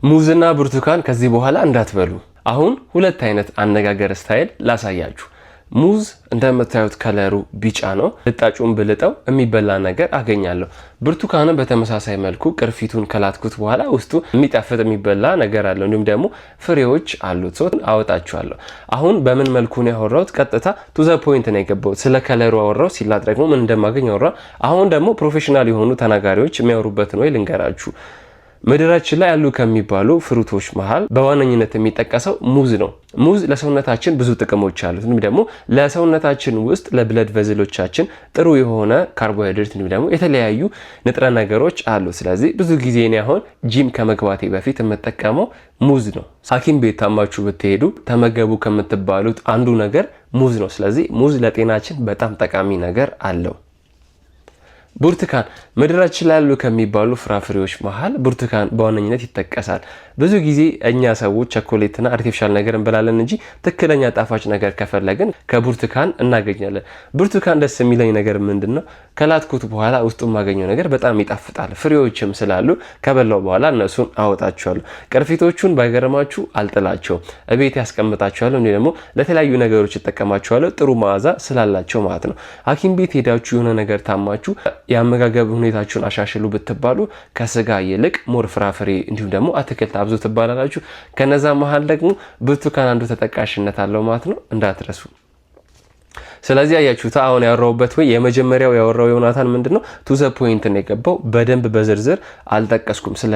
ሙዝና ብርቱካን ከዚህ በኋላ እንዳትበሉ። አሁን ሁለት አይነት አነጋገር ስታይል ላሳያችሁ። ሙዝ እንደምታዩት ከለሩ ቢጫ ነው። ልጣጩን ብልጠው የሚበላ ነገር አገኛለሁ። ብርቱካንም በተመሳሳይ መልኩ ቅርፊቱን ከላትኩት በኋላ ውስጡ የሚጣፍጥ የሚበላ ነገር አለው። እንዲሁም ደግሞ ፍሬዎች አሉት። ሰው አወጣቸዋለሁ። አሁን በምን መልኩ ነው ያወራሁት? ቀጥታ ቱ ዘ ፖይንት ነው የገባሁት። ስለ ከለሩ አወራሁ። ሲላጥ ደግሞ ምን እንደማገኝ አወራ። አሁን ደግሞ ፕሮፌሽናል የሆኑ ተናጋሪዎች የሚያወሩበትን ወይ ልንገራችሁ። ምድራችን ላይ ያሉ ከሚባሉ ፍሩቶች መሃል በዋነኝነት የሚጠቀሰው ሙዝ ነው። ሙዝ ለሰውነታችን ብዙ ጥቅሞች አሉት። እንዲሁም ደግሞ ለሰውነታችን ውስጥ ለብለድ ቨዝሎቻችን ጥሩ የሆነ ካርቦሃይድሬት እንዲሁም ደግሞ የተለያዩ ንጥረ ነገሮች አሉት። ስለዚህ ብዙ ጊዜ እኔ አሁን ጂም ከመግባቴ በፊት የምጠቀመው ሙዝ ነው። ሐኪም ቤት ታማችሁ ብትሄዱ ተመገቡ ከምትባሉት አንዱ ነገር ሙዝ ነው። ስለዚህ ሙዝ ለጤናችን በጣም ጠቃሚ ነገር አለው። ብርቱካን ምድራችን ላይ ያሉ ከሚባሉ ፍራፍሬዎች መሃል ብርቱካን በዋነኝነት ይጠቀሳል። ብዙ ጊዜ እኛ ሰዎች ቸኮሌትና አርቲፊሻል ነገር እንበላለን እንጂ ትክክለኛ ጣፋጭ ነገር ከፈለግን ከብርቱካን እናገኛለን። ብርቱካን ደስ የሚለኝ ነገር ምንድነው? ከላትኩት በኋላ ውስጡ የማገኘው ነገር በጣም ይጣፍጣል። ፍሬዎችም ስላሉ ከበላው በኋላ እነሱን አወጣቸዋለሁ። ቅርፊቶቹን ባይገርማችሁ አልጥላቸውም፣ እቤት ያስቀምጣቸዋለሁ። እንዲህ ደግሞ ለተለያዩ ነገሮች ይጠቀማቸዋለሁ፣ ጥሩ መዓዛ ስላላቸው ማለት ነው። ሐኪም ቤት ሄዳችሁ የሆነ ነገር ታማችሁ የአመጋገብ ሁኔታችሁን አሻሽሉ ብትባሉ ከስጋ ይልቅ ሞር ፍራፍሬ እንዲሁም ደግሞ አትክልት አብዙ ትባላላችሁ። ከነዛ መሃል ደግሞ ብርቱካን አንዱ ተጠቃሽነት አለው ማለት ነው፣ እንዳትረሱ። ስለዚህ አያችሁታ አሁን ያወራውበት ወይ የመጀመሪያው ያወራው ዮናታን ምንድነው ቱ ዘ ፖይንት ነው የገባው። በደንብ በዝርዝር አልጠቀስኩም ስለ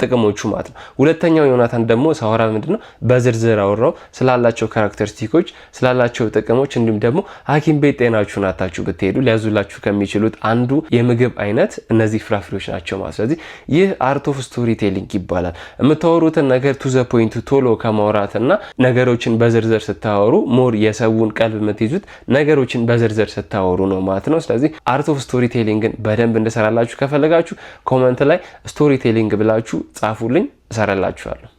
ጥቅሞቹ ማለት ነው። ሁለተኛው ዮናታን ደግሞ ሳወራ ምንድነው በዝርዝር አወራው ስላላቸው ካራክተሪስቲኮች፣ ስላላቸው ጥቅሞች እንዲሁም ደግሞ ሐኪም ቤት ጤናችሁን አታችሁ ብትሄዱ ሊያዙላችሁ ከሚችሉት አንዱ የምግብ አይነት እነዚህ ፍራፍሬዎች ናቸው ማለት። ስለዚህ ይህ አርት ኦፍ ስቶሪ ቴሊንግ ይባላል። የምታወሩትን ነገር ቱ ዘ ፖይንቱ ቶሎ ከማውራትና ነገሮችን በዝርዝር ስታወሩ ሞር የሰውን ቀልብ የምትይዙት ነገሮችን በዝርዝር ስታወሩ ነው ማለት ነው። ስለዚህ አርት ኦፍ ስቶሪ ቴሊንግን በደንብ እንድሰራላችሁ ከፈለጋችሁ ኮመንት ላይ ስቶሪ ቴሊንግ ብላችሁ ጻፉልኝ፣ እሰራላችኋለሁ።